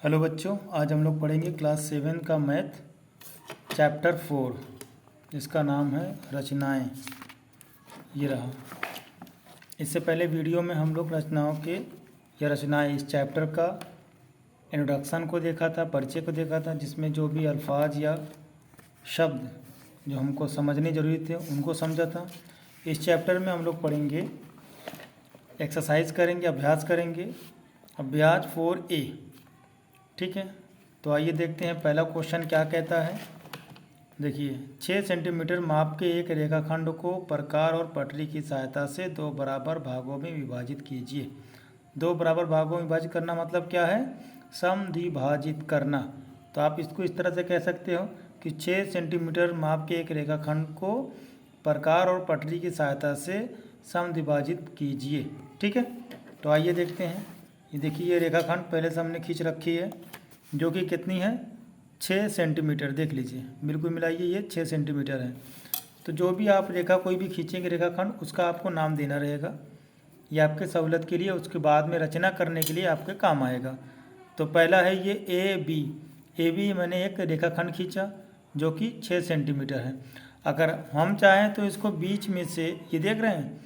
Hello बच्चों, आज हम लोग पढ़ेंगे क्लास 7 का मैथ चैप्टर 4 जिसका नाम है रचनाएं। ये रहा। इससे पहले वीडियो में हम लोग रचनाओं के या रचनाएं इस चैप्टर का इंट्रोडक्शन को देखा था, परिचय को देखा था, जिसमें जो भी अल्फाज या शब्द जो हमको समझने जरूरी थे उनको समझा था। इस चैप्टर में हम लोग पढ़ेंगे, एक्सरसाइज करेंगे, अभ्यास करेंगे। अभ्यास 4A, ठीक है। तो आइए देखते हैं पहला क्वेश्चन क्या कहता है। देखिए, 6 सेंटीमीटर माप के एक रेखाखंड को प्रकार और पटरी की सहायता से दो बराबर भागों में विभाजित कीजिए। दो बराबर भागों में विभाजित करना मतलब क्या है? समद्विभाजित करना। तो आप इसको इस तरह से कह सकते हो कि 6 सेंटीमीटर माप के एक रेखाखंड को प्रकार और पटरी की सहायता से समद्विभाजित कीजिए। ठीक है, तो आइए देखते हैं। ये देखिए, ये रेखाखंड पहले से हमने खींच रखी है जो कि कितनी है? 6 सेंटीमीटर। देख लीजिए, बिल्कुल मिलाइए, ये 6 सेंटीमीटर है। तो जो भी आप रेखा कोई भी खींचेंगे रेखाखंड, उसका आपको नाम देना रहेगा। ये आपके सहूलत के लिए, उसके बाद में रचना करने के लिए आपके काम आएगा। तो पहला है ये ए बी मैंने एक रेखाखंड खींचा जो कि 6 सेंटीमीटर है। अगर हम चाहें तो इसको बीच में से, ये देख रहे हैं,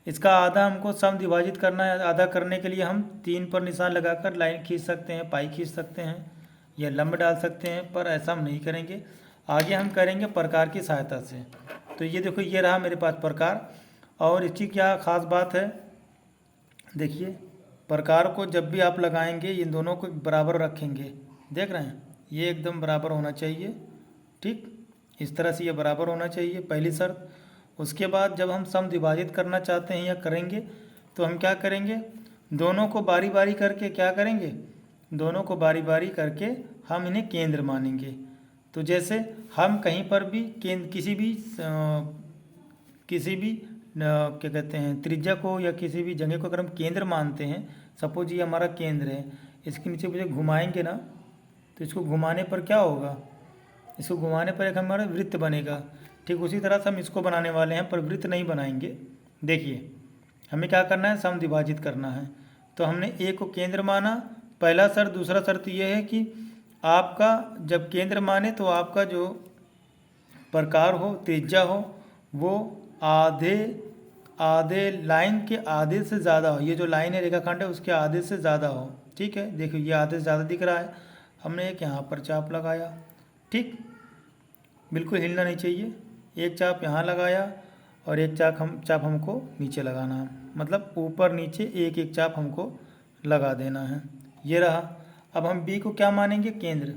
इसका आधा हमको समद्विभाजित करना है। आधा करने के लिए हम 3 पर निशान लगाकर लाइन खींच सकते हैं, पाई खींच सकते हैं या लंब डाल सकते हैं, पर ऐसा हम नहीं करेंगे। आगे हम करेंगे प्रकार की सहायता से। तो ये देखो, ये रहा मेरे पास प्रकार। और इसकी क्या ख़ास बात है? देखिए, प्रकार को जब भी आप लगाएंगे इन दोनों को बराबर रखेंगे। देख रहे हैं, ये एकदम बराबर होना चाहिए। ठीक, इस तरह से ये बराबर होना चाहिए, पहली शर्त। उसके बाद जब हम समद्विभाजित करना चाहते हैं या करेंगे तो हम क्या करेंगे? दोनों को बारी बारी करके क्या करेंगे? दोनों को बारी बारी करके हम इन्हें केंद्र मानेंगे। तो जैसे हम कहीं पर भी केंद्र, किसी भी क्या कहते हैं, त्रिज्या को या किसी भी जगह को अगर हम केंद्र मानते हैं, सपोज ये हमारा केंद्र है, इसके नीचे मुझे घुमाएंगे ना, तो इसको घुमाने पर क्या होगा? इसको घुमाने पर एक हमारा वृत्त बनेगा। ठीक उसी तरह से हम इसको बनाने वाले हैं, पर वृत्त नहीं बनाएंगे। देखिए, हमें क्या करना है? समद्विभाजित करना है। तो हमने ए को केंद्र माना, पहला शर्त। दूसरा शर्त यह है कि आपका जब केंद्र माने तो आपका जो प्रकार हो, त्रिज्या हो, वो आधे लाइन के आधे से ज़्यादा हो। ये जो लाइन है रेखाखंड है उसके आधे से ज़्यादा हो। ठीक है, देखिए ये आधे से ज़्यादा दिख रहा है। हमने एक यहाँ पर चाप लगाया। ठीक, बिल्कुल हिलना नहीं चाहिए। एक चाप यहाँ लगाया और एक चाप हमको नीचे लगाना है, मतलब ऊपर नीचे एक एक चाप हमको लगा देना है। ये रहा। अब हम बी को क्या मानेंगे? केंद्र।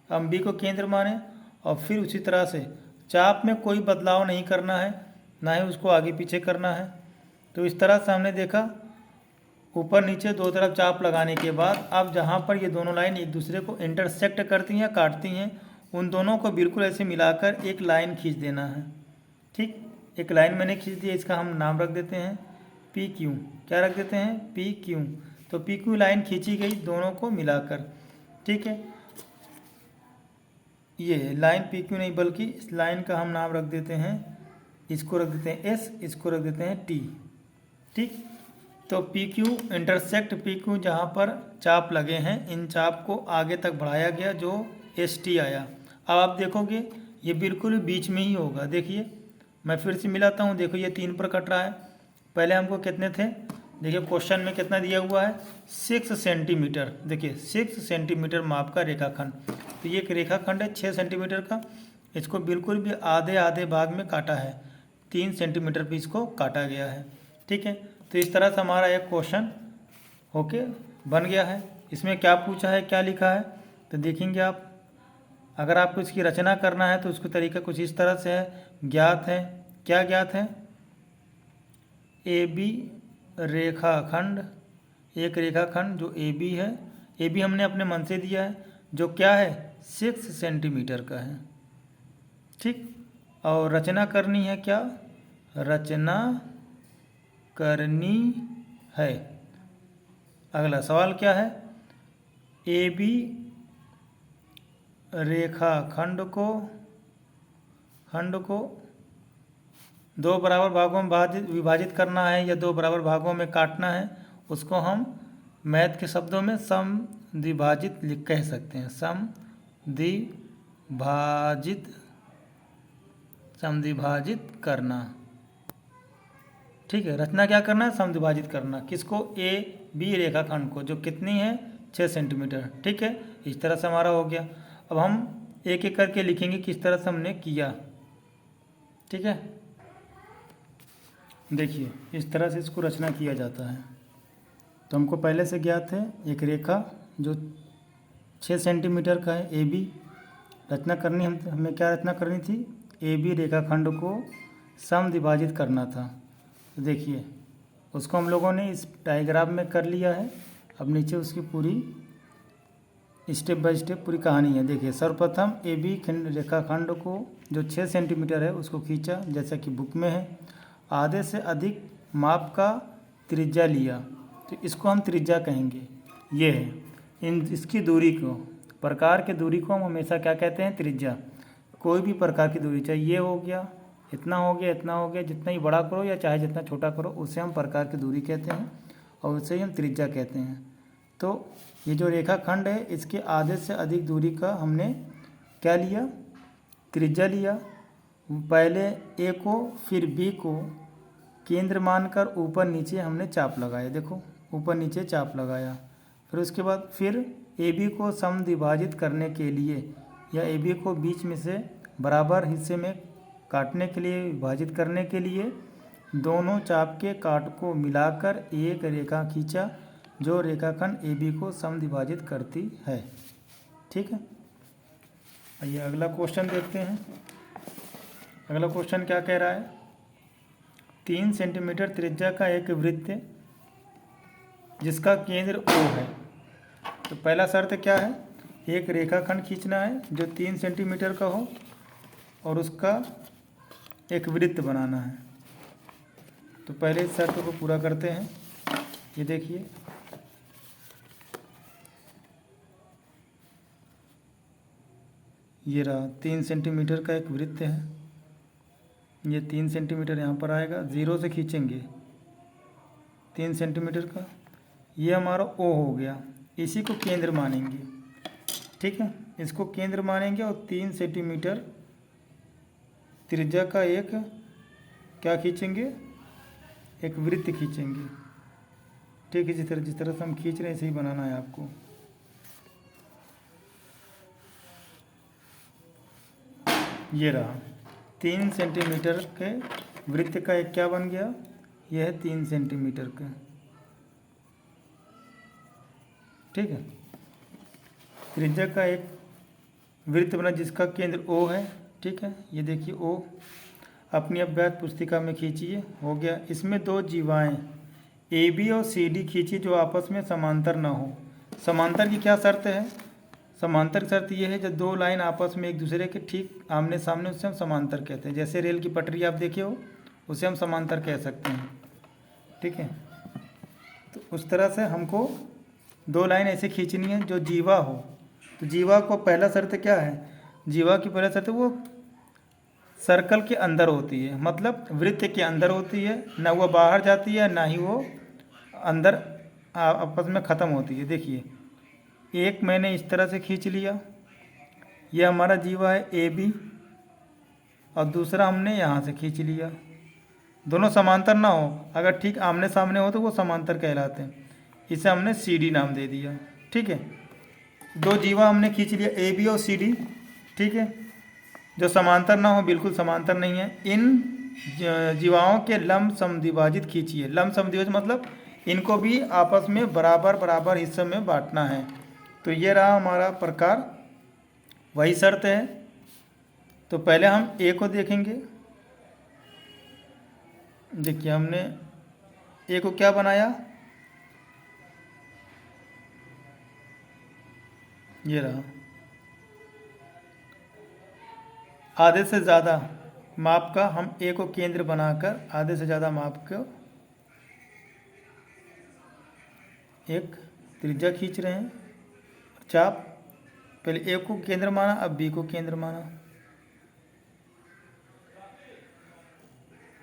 हम बी को केंद्र माने और फिर उसी तरह से चाप में कोई बदलाव नहीं करना है, ना ही उसको आगे पीछे करना है। तो इस तरह से हमने देखा, ऊपर नीचे दो तरफ चाप लगाने के बाद अब जहाँ पर ये दोनों लाइन एक दूसरे को इंटरसेक्ट करती हैं, काटती हैं, उन दोनों को बिल्कुल ऐसे मिलाकर एक लाइन खींच देना है। ठीक, एक लाइन मैंने खींच दी, इसका हम नाम रख देते हैं पी क्यू। क्या रख देते हैं? P Q. तो पी क्यू लाइन खींची गई दोनों को मिलाकर। ठीक है, ये लाइन पी क्यू नहीं, बल्कि इस लाइन का हम नाम रख देते हैं, इसको रख देते हैं एस, इसको रख देते हैं टी। ठीक, तो P Q intersect P Q, जहाँ पर चाप लगे हैं, इन चाप को आगे तक बढ़ाया गया, जो एस टी आया। अब आप देखोगे ये बिल्कुल बीच में ही होगा। देखिए, मैं फिर से मिलाता हूँ। देखो, ये 3 पर कट रहा है। पहले हमको कितने थे? देखिए, क्वेश्चन में कितना दिया हुआ है? 6 सेंटीमीटर। देखिए, 6 सेंटीमीटर माप का रेखाखंड। तो ये एक रेखाखंड है 6 सेंटीमीटर का। इसको बिल्कुल भी आधे आधे भाग में काटा है, 3 सेंटीमीटर पे इसको काटा गया है। ठीक है, तो इस तरह से हमारा एक क्वेश्चन होके बन गया है। इसमें क्या पूछा है, क्या लिखा है, तो देखेंगे आप। अगर आपको इसकी रचना करना है तो उसका तरीका कुछ इस तरह से है। ज्ञात है, क्या ज्ञात है? ए बी रेखाखंड, एक रेखाखंड जो ए बी है। ए बी हमने अपने मन से दिया है, जो क्या है? 6 सेंटीमीटर का है। ठीक, और रचना करनी है, क्या रचना करनी है? अगला सवाल क्या है? ए बी रेखाखंड को दो बराबर भागों में विभाजित करना है या दो बराबर भागों में काटना है। उसको हम मैथ के शब्दों में समद्विभाजित कह सकते हैं, समद्विभाजित करना। ठीक है, रचना क्या करना है, समद्विभाजित करना। किसको, ए बी रेखाखंड को, जो कितनी है 6 सेंटीमीटर। ठीक है, इस तरह से हमारा हो गया। अब हम एक एक करके लिखेंगे किस तरह से हमने किया। ठीक है, देखिए इस तरह से इसको रचना किया जाता है। तो हमको पहले से ज्ञात है एक रेखा जो 6 सेंटीमीटर का है, ए बी रचना करनी, हमें क्या रचना करनी थी, ए बी रेखाखंड को समद्विभाजित करना था। तो देखिए उसको हम लोगों ने इस डायग्राम में कर लिया है। अब नीचे उसकी पूरी स्टेप बाय स्टेप पूरी कहानी है। देखिए सर्वप्रथम ए बी रेखाखंड को जो 6 सेंटीमीटर है उसको खींचा, जैसा कि बुक में है। आधे से अधिक माप का त्रिज्या लिया, तो इसको हम त्रिज्या कहेंगे। ये है इसकी दूरी को, प्रकार के दूरी को हम हमेशा क्या कहते हैं, त्रिज्या। कोई भी प्रकार की दूरी, चाहे ये हो गया, इतना हो गया, इतना हो गया, जितना ही बड़ा करो या चाहे जितना छोटा करो, उसे हम प्रकार की दूरी कहते हैं और उसे ही हम त्रिज्या कहते हैं। तो ये जो रेखाखंड है इसके आधे से अधिक दूरी का हमने क्या लिया, त्रिज्या लिया। पहले ए को फिर बी को केंद्र मानकर ऊपर नीचे हमने चाप लगाया। देखो ऊपर नीचे चाप लगाया। फिर उसके बाद फिर ए बी को समद्विभाजित करने के लिए या ए बी को बीच में से बराबर हिस्से में काटने के लिए, विभाजित करने के लिए दोनों चाप के काट को मिलाकर एक रेखा खींचा जो रेखाखंड ए बी को समद्विभाजित करती है। ठीक है, आइए अगला क्वेश्चन देखते हैं। अगला क्वेश्चन क्या कह रहा है, 3 सेंटीमीटर त्रिज्या का एक वृत्त जिसका केंद्र O है। तो पहला शर्त क्या है, एक रेखाखंड खींचना है जो 3 सेंटीमीटर का हो और उसका एक वृत्त बनाना है। तो पहले इस शर्त को पूरा करते हैं। ये देखिए ये रहा 3 सेंटीमीटर का एक वृत्त है। ये 3 सेंटीमीटर यहाँ पर आएगा, ज़ीरो से खींचेंगे 3 सेंटीमीटर का, ये हमारा O हो गया। इसी को केंद्र मानेंगे। ठीक है, इसको केंद्र मानेंगे और 3 सेंटीमीटर त्रिज्या का एक क्या खींचेंगे, एक वृत्त खींचेंगे। ठीक है, जिस तरह से हम खींच रहे हैं ऐसे ही बनाना है आपको। ये रहा 3 सेंटीमीटर के वृत्त का एक क्या बन गया, यह है 3 सेंटीमीटर का। ठीक है, त्रिज्या का एक वृत्त बना जिसका केंद्र O है। ठीक है, ये देखिए O अपनी अभ्यास पुस्तिका में खींचिए, हो गया। इसमें दो जीवाएं AB और CD खींची जो आपस में समांतर ना हो। समांतर की क्या शर्त है, समांतर की शर्त ये है जब दो लाइन आपस में एक दूसरे के ठीक आमने सामने, उससे हम समांतर कहते हैं। जैसे रेल की पटरी आप देखे हो, उसे हम समांतर कह सकते हैं। ठीक है, तो उस तरह से हमको दो लाइन ऐसे खींचनी है जो जीवा हो। तो जीवा को पहला शर्त क्या है, जीवा की पहला शर्त वो सर्कल के अंदर होती है, मतलब वृत्त के अंदर होती है, ना वो बाहर जाती है ना ही वो अंदर आपस में ख़त्म होती है। देखिए एक मैंने इस तरह से खींच लिया, ये हमारा जीवा है AB, और दूसरा हमने यहाँ से खींच लिया। दोनों समांतर ना हो, अगर ठीक आमने सामने हो तो वो समांतर कहलाते हैं। इसे हमने CD नाम दे दिया। ठीक है, दो जीवा हमने खींच लिया AB और CD। ठीक है, जो समांतर ना हो, बिल्कुल समांतर नहीं है। इन जीवाओं के लंब समद्विभाजित खींचिए। लंब समद्विभाजित मतलब इनको भी आपस में बराबर बराबर हिस्सों में बांटना है। तो ये रहा हमारा प्रकार, वही शर्त है। तो पहले हम A को देखेंगे। देखिए हमने A को क्या बनाया, ये रहा आधे से ज़्यादा माप का, हम A को केंद्र बनाकर आधे से ज़्यादा माप का एक त्रिज्या खींच रहे हैं। चाप पहले A को केंद्र माना, अब B को केंद्र माना।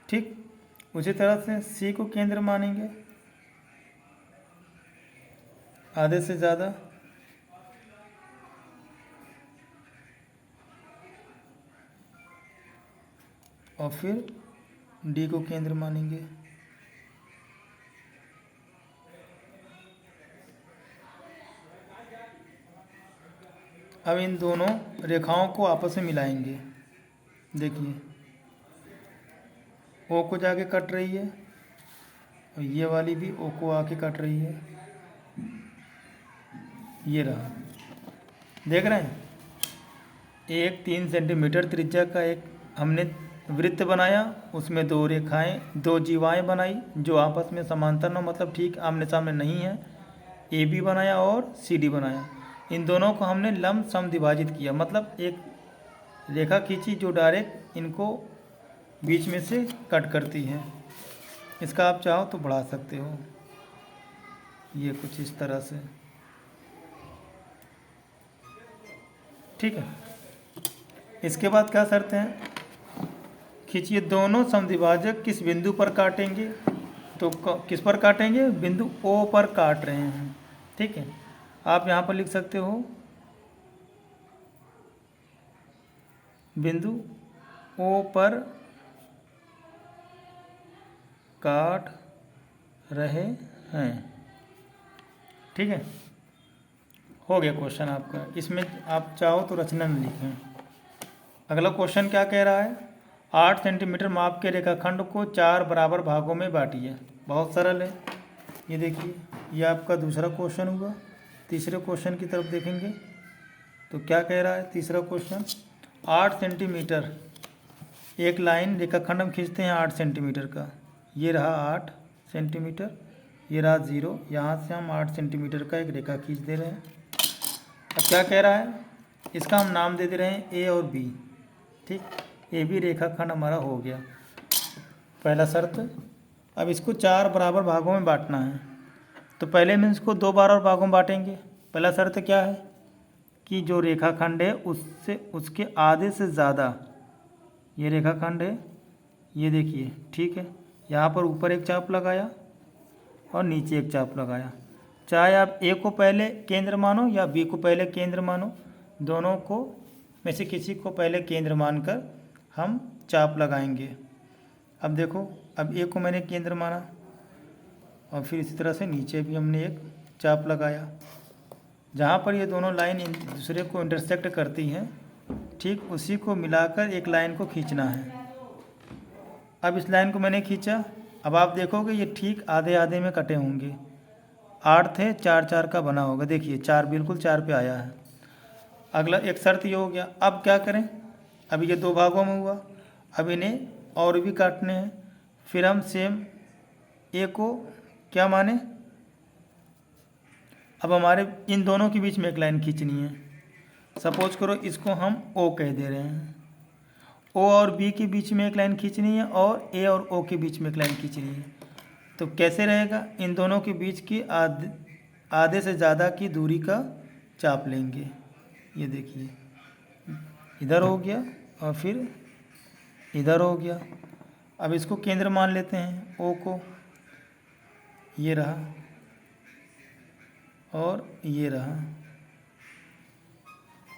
ठीक, उसी तरह से C को केंद्र मानेंगे आधे से ज़्यादा, और फिर डी को केंद्र मानेंगे। अब इन दोनों रेखाओं को आपस में मिलाएंगे। देखिए ओ को जाके कट रही है और ये वाली भी ओ को आके कट रही है। ये रहा, देख रहे हैं। एक 3 सेंटीमीटर त्रिज्या का एक हमने वृत्त बनाया, उसमें दो रेखाएं, दो जीवाएं बनाई जो आपस में समांतर न, मतलब ठीक आमने सामने नहीं है। ए बी बनाया और सी डी बनाया। इन दोनों को हमने लंब समद्विभाजित किया, मतलब एक रेखा खींची जो डायरेक्ट इनको बीच में से कट करती है। इसका आप चाहो तो बढ़ा सकते हो, ये कुछ इस तरह से, ठीक है। इसके बाद क्या शर्त है, खींचिए दोनों समद्विभाजक किस बिंदु पर काटेंगे, तो किस पर काटेंगे, बिंदु ओ पर काट रहे हैं, ठीक है। आप यहाँ पर लिख सकते हो बिंदु ओ पर काट रहे हैं, ठीक है। हो गया क्वेश्चन आपका। इसमें आप चाहो तो रचना में लिखें। अगला क्वेश्चन क्या कह रहा है, 8 सेंटीमीटर माप के रेखाखंड को 4 बराबर भागों में बांटिए। बहुत सरल है, ये देखिए, ये आपका दूसरा क्वेश्चन हुआ। तीसरे क्वेश्चन की तरफ देखेंगे तो क्या कह रहा है तीसरा क्वेश्चन, 8 सेंटीमीटर एक लाइन रेखाखंड हम खींचते हैं 8 सेंटीमीटर का। ये रहा 8 सेंटीमीटर, ये रहा 0, यहाँ से हम 8 सेंटीमीटर का एक रेखा खींच दे रहे हैं। अब क्या कह रहा है, इसका हम नाम दे दे रहे हैं ए और बी, ठीक। ए बी रेखाखंड हमारा हो गया, पहला शर्त। अब इसको 4 बराबर भागों में बांटना है, तो पहले हम इसको 2 बराबर भागों में बांटेंगे। पहला शर्त क्या है कि जो रेखाखंड है उससे उसके आधे से ज़्यादा, ये रेखाखंड है, ये देखिए, ठीक है। यहाँ पर ऊपर एक चाप लगाया और नीचे एक चाप लगाया। चाहे आप ए को पहले केंद्र मानो या बी को पहले केंद्र मानो, दोनों को में से किसी को पहले केंद्र मानकर हम चाप लगाएंगे। अब देखो, अब ए को मैंने केंद्र माना और फिर इसी तरह से नीचे भी हमने एक चाप लगाया। जहाँ पर ये दोनों लाइन एक दूसरे को इंटरसेक्ट करती हैं, ठीक उसी को मिलाकर एक लाइन को खींचना है। अब इस लाइन को मैंने खींचा, अब आप देखोगे ये ठीक आधे आधे में कटे होंगे। 8 थे, 4 4 का बना होगा, देखिए 4 बिल्कुल 4 पे आया है। अगला एक शर्त ये हो गया। अब क्या करें, अब ये 2 भागों में हुआ, अब इन्हें और भी काटने हैं। फिर हम सेम ए को क्या माने, अब हमारे इन दोनों के बीच में एक लाइन खींचनी है। सपोज करो इसको हम ओ कह दे रहे हैं, ओ और बी के बीच में एक लाइन खींचनी है और ए और ओ के बीच में एक लाइन खींचनी है। तो कैसे रहेगा, इन दोनों के बीच की आधे से ज़्यादा की दूरी का चाप लेंगे। ये देखिए, इधर हो गया और फिर इधर हो गया। अब इसको केंद्र मान लेते हैं ओ को, ये रहा और ये रहा,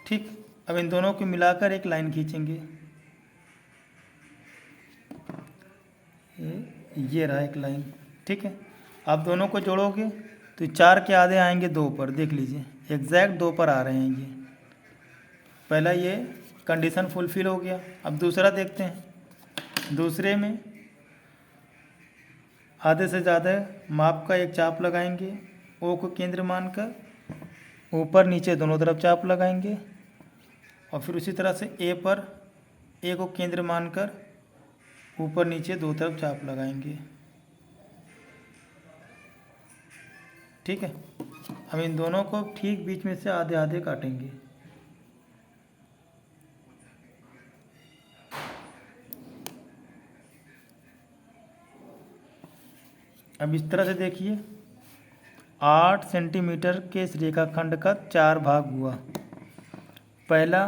ठीक। अब इन दोनों को मिलाकर एक लाइन खींचेंगे, ये रहा एक लाइन, ठीक है। आप दोनों को जोड़ोगे तो 4 के आधे आएंगे 2 पर, देख लीजिए एग्जैक्ट 2 पर आ रहे हैं ये। पहला ये कंडीशन फुलफिल हो गया। अब दूसरा देखते हैं। दूसरे में आधे से ज़्यादा माप का एक चाप लगाएंगे, ओ को केंद्र मानकर ऊपर नीचे दोनों तरफ चाप लगाएंगे और फिर उसी तरह से ए पर ए को केंद्र मानकर ऊपर नीचे 2 तरफ चाप लगाएंगे, ठीक है। हम इन दोनों को ठीक बीच में से आधे आधे काटेंगे। अब इस तरह से देखिए, 8 सेंटीमीटर के इस रेखाखंड का 4 भाग हुआ। पहला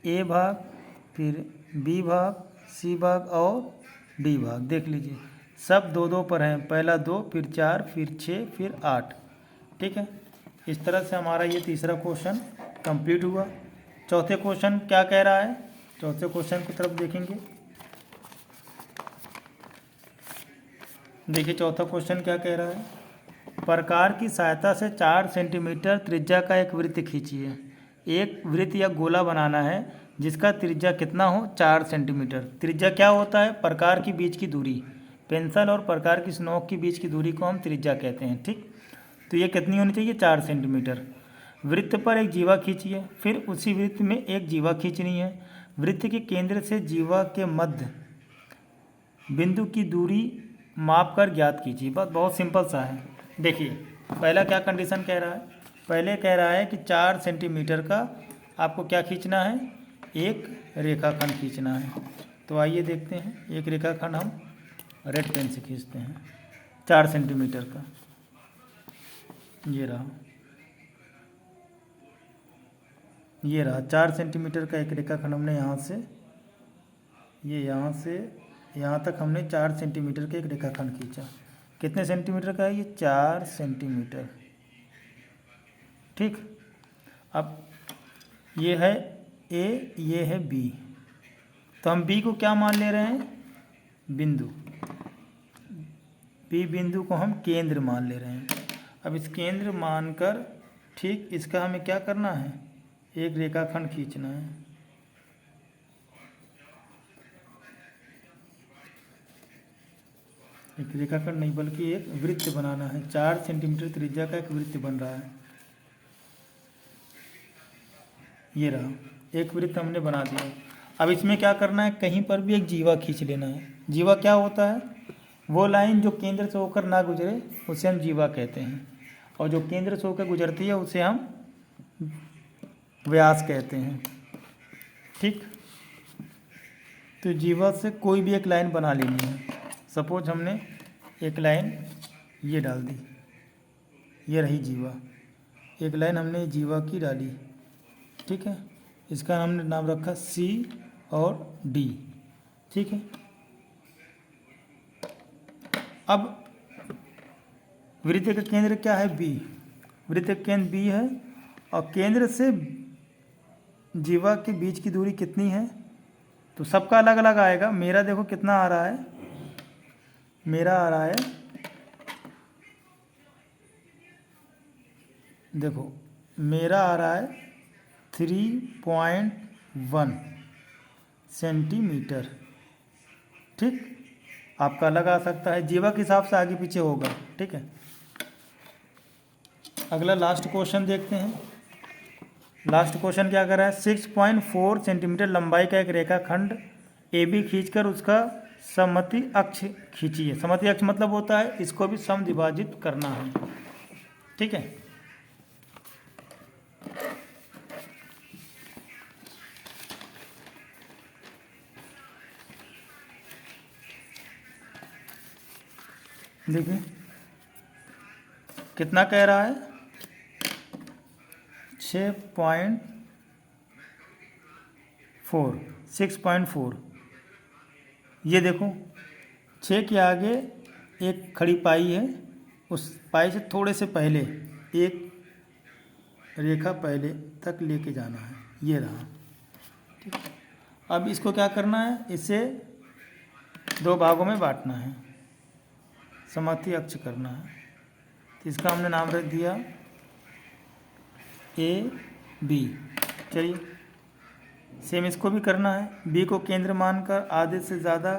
ए भाग, फिर बी भाग, सी भाग और डी भाग। देख लीजिए सब 2 2 पर हैं, पहला 2, फिर 4, फिर 6, फिर 8, ठीक है। इस तरह से हमारा ये तीसरा क्वेश्चन कंप्लीट हुआ। चौथे क्वेश्चन क्या कह रहा है, चौथे क्वेश्चन की तरफ देखेंगे। देखिए चौथा क्वेश्चन क्या कह रहा है, प्रकार की सहायता से 4 सेंटीमीटर त्रिज्या का एक वृत्त खींचिए। एक वृत्त या गोला बनाना है जिसका त्रिज्या कितना हो, 4 सेंटीमीटर। त्रिज्या क्या होता है, प्रकार के बीच की दूरी। पेंसिल और प्रकार की स्नोक के बीच की दूरी को हम त्रिज्या कहते हैं। ठीक, तो ये कितनी होनी चाहिए, 4 सेंटीमीटर। वृत्त पर एक जीवा खींचिए, फिर उसी वृत्त में एक जीवा खींचनी है। वृत्त के केंद्र से जीवा के मध्य बिंदु की दूरी माप कर ज्ञात कीजिए। बस बहुत सिंपल सा है। देखिए पहला क्या कंडीशन कह रहा है, पहले कह रहा है कि 4 सेंटीमीटर का आपको क्या खींचना है, एक रेखाखंड खींचना है। तो आइए देखते हैं, एक रेखाखंड हम रेड पेन से खींचते हैं 4 सेंटीमीटर का। ये रहा 4 सेंटीमीटर का एक रेखाखंड हमने यहाँ से यहाँ तक हमने 4 सेंटीमीटर का एक रेखाखंड खींचा। कितने सेंटीमीटर का है ये, 4 सेंटीमीटर। ठीक, अब ये है ए, ये है बी, तो हम बी को क्या मान ले रहे हैं, बिंदु। बी बिंदु को हम केंद्र मान ले रहे हैं। अब इस केंद्र मानकर ठीक इसका हमें क्या करना है, एक रेखाखंड खींचना है। एक रेखाखंड नहीं बल्कि एक वृत्त बनाना है। 4 सेंटीमीटर त्रिज्या का एक वृत्त बन रहा है। ये रहा, एक वृत्त हमने बना दिया। अब इसमें क्या करना है, कहीं पर भी एक जीवा खींच लेना है। जीवा क्या होता है, वो लाइन जो केंद्र से होकर ना गुजरे उसे हम जीवा कहते हैं, और जो केंद्र से होकर गुजरती है उसे हम व्यास कहते हैं। ठीक, तो जीवा से कोई भी एक लाइन बना लेनी है। सपोज हमने एक लाइन ये डाल दी, ये रही जीवा। एक लाइन हमने जीवा की डाली, ठीक है, इसका हमने नाम रखा सी और डी। ठीक है, अब वृत्त का केंद्र क्या है, बी। वृत्त का केंद्र बी है और केंद्र से जीवा के बीच की दूरी कितनी है, तो सबका अलग अलग आएगा। मेरा देखो कितना आ रहा है, मेरा आ रहा है, देखो मेरा आ रहा है 3.1 सेंटीमीटर। ठीक, आपका अलग आ सकता है, जीवा के हिसाब से आगे पीछे होगा। ठीक है, अगला लास्ट क्वेश्चन देखते हैं। लास्ट क्वेश्चन क्या कर रहा है, 6.4 सेंटीमीटर लंबाई का एक रेखाखंड ए बी खींचकर उसका सममिति अक्ष खींचिए। सममिति अक्ष मतलब होता है इसको भी समद्विभाजित करना है। ठीक है, देखिए कितना कह रहा है, 6.4। ये देखो 6 के आगे एक खड़ी पाई है, उस पाई से थोड़े से पहले एक रेखा पहले तक लेके जाना है। ये रहा। ठीक, अब इसको क्या करना है, इसे 2 भागों में बांटना है, सममिति अक्ष करना है। तो इसका हमने नाम रख दिया ए बी। चलिए सेम इसको भी करना है। बी को केंद्र मानकर आधे से ज़्यादा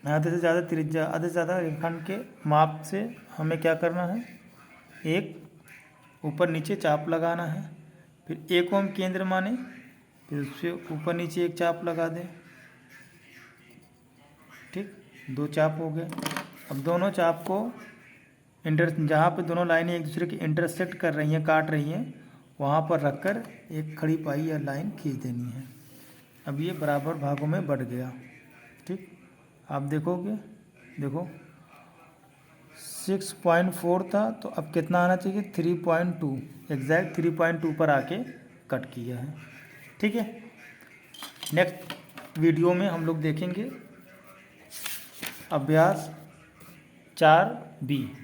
त्रिज्या, आधे से ज़्यादा रेखाखंड के माप से हमें क्या करना है, एक ऊपर नीचे चाप लगाना है। फिर ए को हम केंद्र माने, फिर उससे ऊपर नीचे एक चाप लगा दें। ठीक, 2 चाप हो गए। अब दोनों चाप को जहाँ पे दोनों लाइनें एक दूसरे की इंटरसेक्ट कर रही हैं, काट रही हैं, वहाँ पर रखकर एक खड़ी पाई या लाइन खींच देनी है। अब ये बराबर भागों में बढ़ गया। ठीक, आप देखोगे, देखो 6.4 था, तो अब कितना आना चाहिए, 3.2, एग्जैक्ट 3.2 पर आके कट किया है। ठीक है, नेक्स्ट वीडियो में हम लोग देखेंगे अभ्यास 4B।